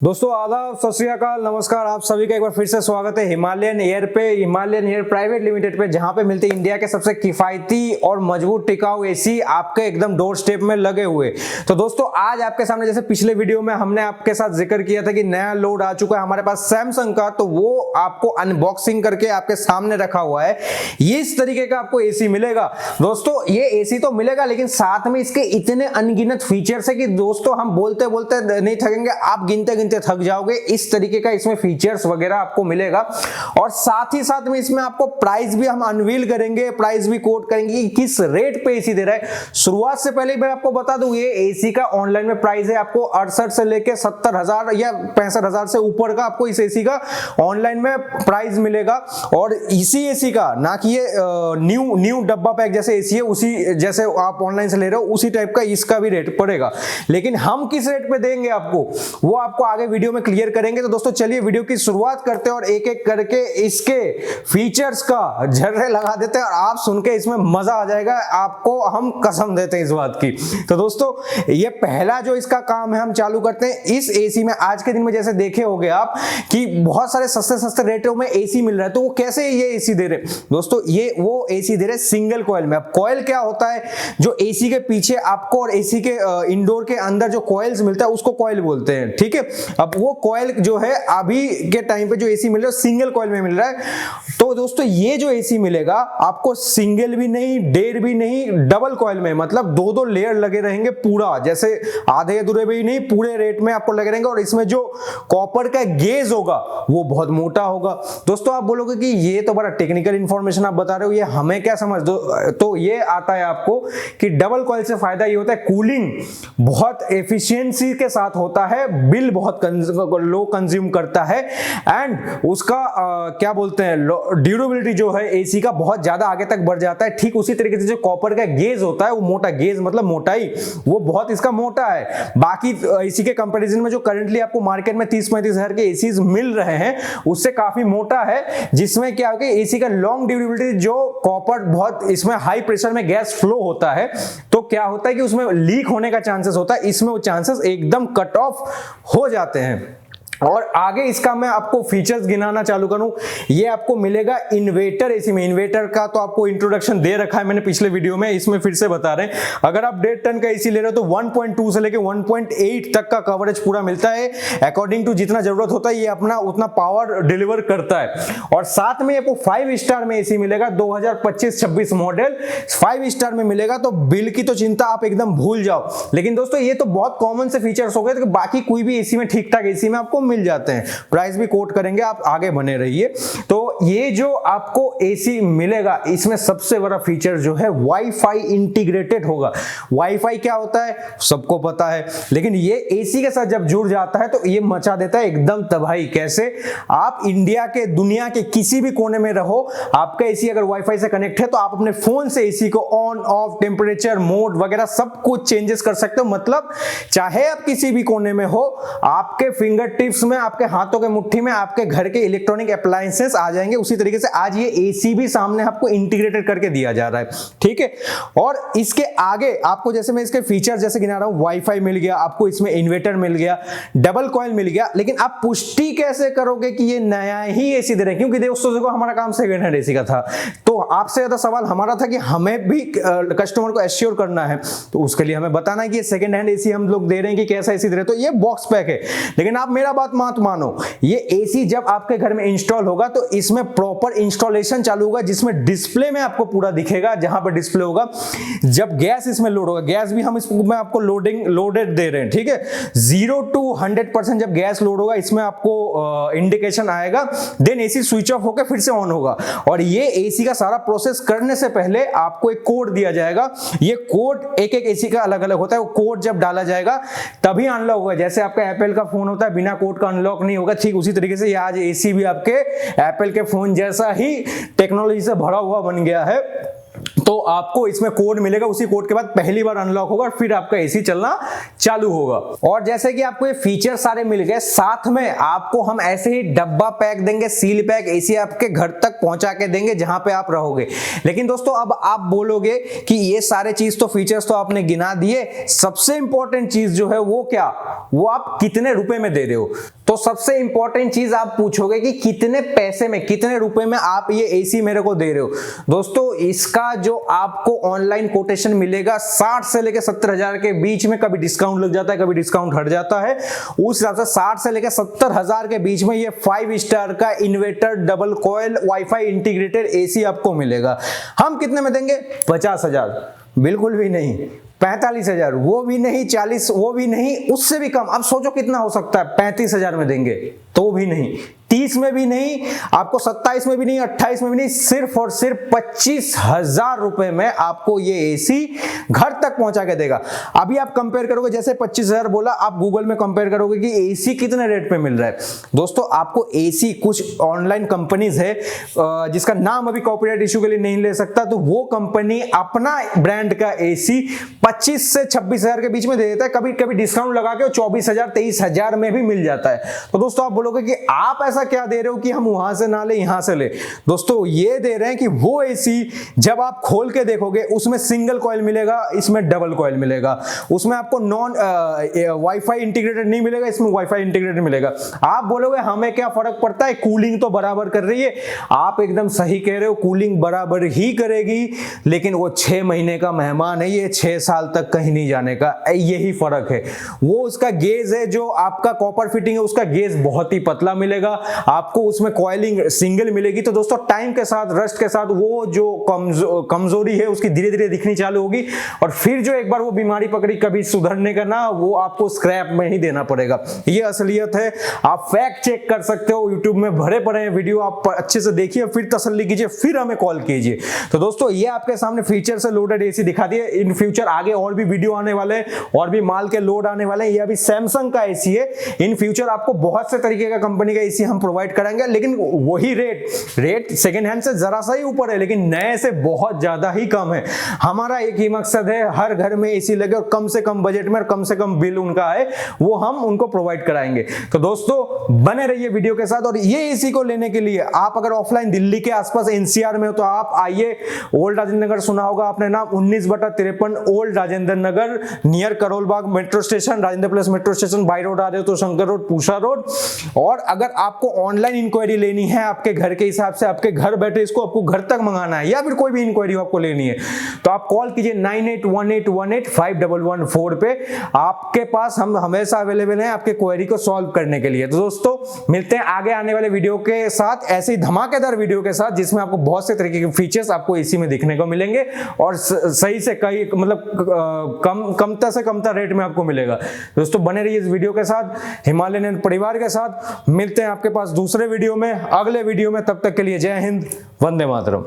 दोस्तों आदाब, सत श्री अकाल, नमस्कार। आप सभी का एक बार फिर से स्वागत है हिमालयन एयर प्राइवेट लिमिटेड पे, जहां पे मिलते इंडिया के सबसे किफायती और मजबूत टिकाऊ एसी आपके एकदम डोर स्टेप में लगे हुए। तो दोस्तों आज आपके सामने, जैसे पिछले वीडियो में हमने आपके साथ जिक्र किया था कि नया लोड आ चुका है हमारे पास सैमसंग का, तो वो आपको अनबॉक्सिंग करके आपके सामने रखा हुआ है। इस तरीके का आपको एसी मिलेगा। दोस्तों ये एसी तो मिलेगा, लेकिन साथ में इसके इतने अनगिनत फीचर्स है कि दोस्तों हम बोलते बोलते नहीं थकेंगे, आप गिनते थक जाओगे। इस तरीके का इसमें फीचर्स वगैरह आपको मिलेगा, और साथ ही साथ में इसमें आपको प्राइस भी हम अनवील करेंगे, प्राइस भी कोट करेंगे कि किस रेट पे एसी दे रहा है। शुरुआत से पहले मैं आपको बता दूं, ये एसी का ऑनलाइन में प्राइस है आपको 68 से लेके 70,000 या 65,000 से ऊपर का आपको इस एसी का ऑनलाइन में प्राइस मिलेगा। और इसी एसी का, ना कि ये न्यू डब्बा पैक जैसे एसी है, उसी जैसे आप ऑनलाइन से ले रहे हो उसी टाइप का इसका भी रेट पड़ेगा। लेकिन हम किस रेट पे देंगे आपको, वो आपको आगे वीडियो में क्लियर करेंगे। तो दोस्तों चलिए वीडियो की शुरुआत करते हैं और एक एक करके इसके फीचर्स का झर्रे लगा देते हैं, और आप सुन के इसमें मजा आ जाएगा, आपको हम कसम देते हैं इस बात की। तो दोस्तों ये पहला जो इसका काम है हम चालू करते हैं। इस एसी में आज के दिन में जैसे देखे होंगे आप कि बहुत सारे सस्ते सस्ते रेटों में एसी मिल रहा है, तो वो कैसे ये एसी दे रहे दोस्तों, ये वो एसी दे रहे सिंगल कॉइल में। अब कॉइल क्या होता है, जो एसी के पीछे आपको और एसी के इंडोर के अंदर जो कॉइल्स मिलता है उसको कॉइल बोलते हैं, ठीक है। अब वो कॉइल जो है अभी के टाइम पे जो एसी मिल रहा है सिंगल कॉइल में मिल रहा है। तो दोस्तों ये जो एसी मिलेगा आपको सिंगल भी नहीं, डेढ़ भी नहीं, डबल कॉइल में, मतलब दो दो लेयर लगे रहेंगे पूरा, जैसे आधे अधूरे भी नहीं, पूरे रेट में आपको लगे रहेंगे। और इसमें जो कॉपर का गेज होगा वो बहुत मोटा होगा। दोस्तों आप बोलोगे कि ये तो बड़ा टेक्निकल इंफॉर्मेशन आप बता रहे हो, ये हमें क्या समझ दो। तो ये आता है आपको कि डबल कॉइल से फायदा ये होता है, कूलिंग बहुत एफिशिएंसी के साथ होता है, बिल बहुत लो कंज्यूम करता है, एंड उसका क्या बोलते हैं, ड्यूरेबिलिटी जो है एसी का बहुत ज्यादा आगे तक बढ़ जाता है। ठीक उसी तरीके से जो कॉपर का गेज होता है, वो मोटा गेज मतलब मोटाई, वो बहुत इसका मोटा है। बाकी एसी के कंपैरिजन में जो करंटली आपको मार्केट में 30-35 हजार के एसीज मिल रहे हैं उससे काफी मोटा है, जिसमें क्या होगा एसी का लॉन्ग ड्यूरेबिलिटी, जो कॉपर बहुत इसमें हाई प्रेशर में गैस फ्लो होता है, तो क्या होता है कि उसमें लीक होने का चांसेस होता है, इसमें वो चांसेस एकदम कट ऑफ हो जाते हैं। और आगे इसका मैं आपको फीचर्स गिनाना चालू करूं, ये आपको मिलेगा इन्वर्टर एसी में। इन्वर्टर का तो आपको इंट्रोडक्शन दे रखा है मैंने पिछले वीडियो में, इसमें फिर से बता रहे हैं। अगर आप 1.5 टन का एसी ले रहे हो तो 1.2 से लेके 1.8 तक का कवरेज पूरा मिलता है। अकॉर्डिंग टू जितना जरूरत होता है ये अपना उतना पावर डिलीवर करता है। और साथ में आपको 5 स्टार में एसी मिलेगा, 2025-26 मॉडल 5 स्टार में मिलेगा। तो बिल की तो चिंता आप एकदम भूल जाओ। लेकिन दोस्तों ये तो बहुत कॉमन से फीचर्स हो गए, तो बाकी कोई भी एसी में, ठीक ठाक एसी में आपको मिल जाते हैं। प्राइस भी कोट करेंगे, आप आगे बने रहिए। तो ये जो आपको एसी मिलेगा, इसमें सबसे बड़ा फीचर जो है वाईफाई इंटीग्रेटेड होगा। वाईफाई क्या होता है सबको पता है, लेकिन ये एसी के साथ जब जुड़ जाता है तो ये मचा देता है एकदम तबाही। कैसे, आप इंडिया के, दुनिया के किसी भी कोने में रहो, आपका एसी अगर वाईफाई से कनेक्ट है तो आप अपने फोन से एसी को ऑन ऑफ, टेम्परेचर, मोड वगैरह सब कुछ चेंजेस कर सकते हो। मतलब चाहे आप किसी भी कोने में हो, आपके फिंगर टिप्स में, आपके हाथों के मुट्ठी में आपके घर के इलेक्ट्रॉनिक अप्लायंसेस आ जाएंगे। उसी तरीके से आज ये एसी भी सामने आपको इंटीग्रेटेड करके दिया जा रहा है, ठीक है। और इसके आगे आपको, जैसे मैं इसके फीचर जैसे गिना रहा हूं, वाईफाई मिल गया आपको, इसमें इन्वर्टर मिल गया, डबल कॉइल मिल गया। लेकिन आप पुष्टि कैसे करोगे कि ये नया ही एसी दे रहे हैं, क्योंकि दोस्तों हमारा काम सेकंड हैंड एसी का था, तो आपसे ज्यादा सवाल हमारा था कि हमें भी कस्टमर को एश्योर करना है, तो उसके लिए हमें बताना है कि ये सेकंड हैंड एसी हम लोग दे रहे हैं कि कैसा एसी दे रहे हैं। तो ये बॉक्स पैक है। लेकिन आप मेरा बात मत मानो, ये एसी जब आपके घर में इंस्टॉल होगा तो इसमें प्रॉपर इंस्टॉलेशन चालू होगा, जिसमें डिस्प्ले में आपको पूरा दिखेगा, जहां पर डिस्प्ले होगा। जब गैस इसमें लोड होगा, गैस भी हम इसमें आपको लोडेड दे रहे हैं, ठीक है। 0 to 100% जब गैस लोड होगा, इसमें आपको इंडिकेशन आएगा, देन एसी स्विच ऑफ होकर फिर से ऑन होगा। और ये एसी का सारा प्रोसेस करने से पहले आपको एक कोड दिया जाएगा। ये कोड एक एक एसी का अलग अलग होता है। वो कोड जब डाला जाएगा तभी अनलॉक होगा। जैसे आपका एप्पल का फोन होता है, बिना कोड का अनलॉक नहीं होगा, ठीक उसी तरीके से ये आज एसी भी आपके एप्पल के फोन जैसा ही टेक्नोलॉजी से भरा हुआ बन गया है। तो आपको इसमें कोड मिलेगा, उसी कोड के बाद पहली बार अनलॉक होगा और फिर आपका एसी चलना चालू होगा। और जैसे कि आपको ये फीचर सारे मिल गए, साथ में आपको हम ऐसे ही डब्बा पैक देंगे, सील पैक, एसी आपके घर तक पहुंचा के देंगे जहां पे आप रहोगे। लेकिन दोस्तों अब आप बोलोगे कि ये सारे चीज तो फीचर्स तो आपने गिना दिए, सबसे इंपॉर्टेंट चीज जो है वो क्या, वो आप कितने रुपए में दे रहे हो। तो सबसे इंपॉर्टेंट चीज आप पूछोगे कि कितने पैसे में, कितने रुपए में आप ये एसी मेरे को दे रहे हो। दोस्तों इसका जो आपको ऑनलाइन कोटेशन मिलेगा 60 से लेकर 70 हजार के बीच में, कभी डिस्काउंट लग जाता है, कभी डिस्काउंट हट जाता है, उस हिसाब से 60 से लेकर 70 हजार के बीच में ये 5 स्टार का inverter double coil wifi integrated AC आपको मिलेगा। हम कितने में देंगे? 50 हजार? बिल्कुल भी नहीं। 45 हजार? वो भी नहीं। 40? वो भी नहीं। उससे भी कम। अब सोचो कितना हो सकता है? 35 हजार में देंगे तो भी नहीं, 30 में भी नहीं, आपको 27 में भी नहीं, 28 में भी नहीं, सिर्फ और सिर्फ 25 हजार रुपए में आपको ये एसी घर तक पहुंचा के देगा। अभी आप कंपेयर करोगे, जैसे 25 हजार बोला, आप गूगल में कंपेयर करोगे कि एसी कितने रेट पे मिल रहा है। दोस्तों आपको एसी कुछ ऑनलाइन कंपनीज है जिसका नाम अभी कॉपीराइट इश्यू के लिए नहीं ले सकता, तो वो कंपनी अपना ब्रांड का एसी 25 से 26 हजार के बीच में दे देता है, कभी कभी डिस्काउंट लगा के 24 हजार 23 हजार में भी मिल जाता है। तो दोस्तों आप बोलोगे कि आप ऐसा क्या दे रहे हो कि हम वहां से ना ले यहां से ले। दोस्तों ये दे रहे हैं कि वो एसी जब आप खोल के देखोगे उसमें सिंगल कॉइल मिलेगा, इसमें डबल कॉइल मिलेगा, उसमें आपको नॉन वाईफाई इंटीग्रेटेड नहीं मिलेगा, इसमें वाईफाई इंटीग्रेटेड मिलेगा। आप बोलोगे हमें क्या फर्क पड़ता है, कूलिंग तो बराबर कर रही है। आप एकदम सही कह रहे हो, कूलिंग बराबर ही करेगी, लेकिन वो 6 महीने का मेहमान है, ये 6 साल तक कहीं नहीं जाने का, यही फर्क है। वो उसका गेज है, जो आपका कॉपर फिटिंग है उसका गेज बहुत ही पतला मिलेगा, आपको उसमें कॉइलिंग सिंगल मिलेगी। तो दोस्तों टाइम के साथ, रस्ट के साथ वो जो कमजोरी है उसकी धीरे धीरे दिखनी चालू होगी, और फिर जो एक बार वो बीमारी पकड़ी कभी सुधरने का ना, वो आपको स्क्रैप में ही देना पड़ेगा। ये असलियत है। आप फैक्ट चेक कर सकते हो, यूट्यूब में भरे पड़े हैं वीडियो, आप अच्छे से देखिए, फिर तसल्ली कीजिए, फिर हमें कॉल कीजिए। तो दोस्तों ये आपके सामने फीचर से लोडेड एसी दिखा दिए। इन फ्यूचर आगे और भी वीडियो आने वाले हैं, और भी माल के लोड आने वाले हैं। ये अभी सैमसंग का एसी है, इन फ्यूचर आपको बहुत से तरीके का कंपनी का एसी हम प्रोवाइड करेंगे, लेकिन वही रेट सेकेंड हैंड से जरा सा ही ऊपर है, लेकिन नए से बहुत ज्यादा ही कम है। हमारा एक ही मकसद है, हर घर में एसी लगे और कम से कम बजट में और कम से कम बिल उनका आए, वो हम उनको प्रोवाइड कराएंगे। तो दोस्तों बने रहिए वीडियो के साथ। और ये एसी को लेने के लिए आप अगर ऑफलाइन दिल्ली के आसपास एनसीआर में हो तो आप आइए, ओल्ड राजेंद्र नगर सुना होगा आपने नाम, 19/53 Old Rajendra Nagar, near Karol Bagh metro station, Rajendra Place metro station, by road आ रहे हो तो शंकर रोड, पूषा रोड। और अगर आपको ऑनलाइन इंक्वायरी लेनी है आपके घर के हिसाब से, आपके घर बैठे इसको आपको घर तक मंगाना है, या फिर कोई भी इंक्वायरी आपको लेनी है, तो आप कॉल कीजिए 9818185114 पे। आपके पास हम हमेशा अवेलेबल हैं आपके क्वेरी को सॉल्व करने के लिए। तो दोस्तों मिलते हैं आगे आने वाले वीडियो के साथ, ऐसे ही धमाकेदार वीडियो के साथ, जिसमें आपको बहुत से तरीके के फीचर्स आपको एसी में दिखने को मिलेंगे, और सही से कई मतलब कमता से कमता रेट में आपको मिलेगा। दोस्तों बने रहिए इस वीडियो के साथ, हिमालयन परिवार के साथ। मिलते हैं आपके पास दूसरे वीडियो में, अगले वीडियो में। तब तक के लिए जय हिंद, वंदे मातरम।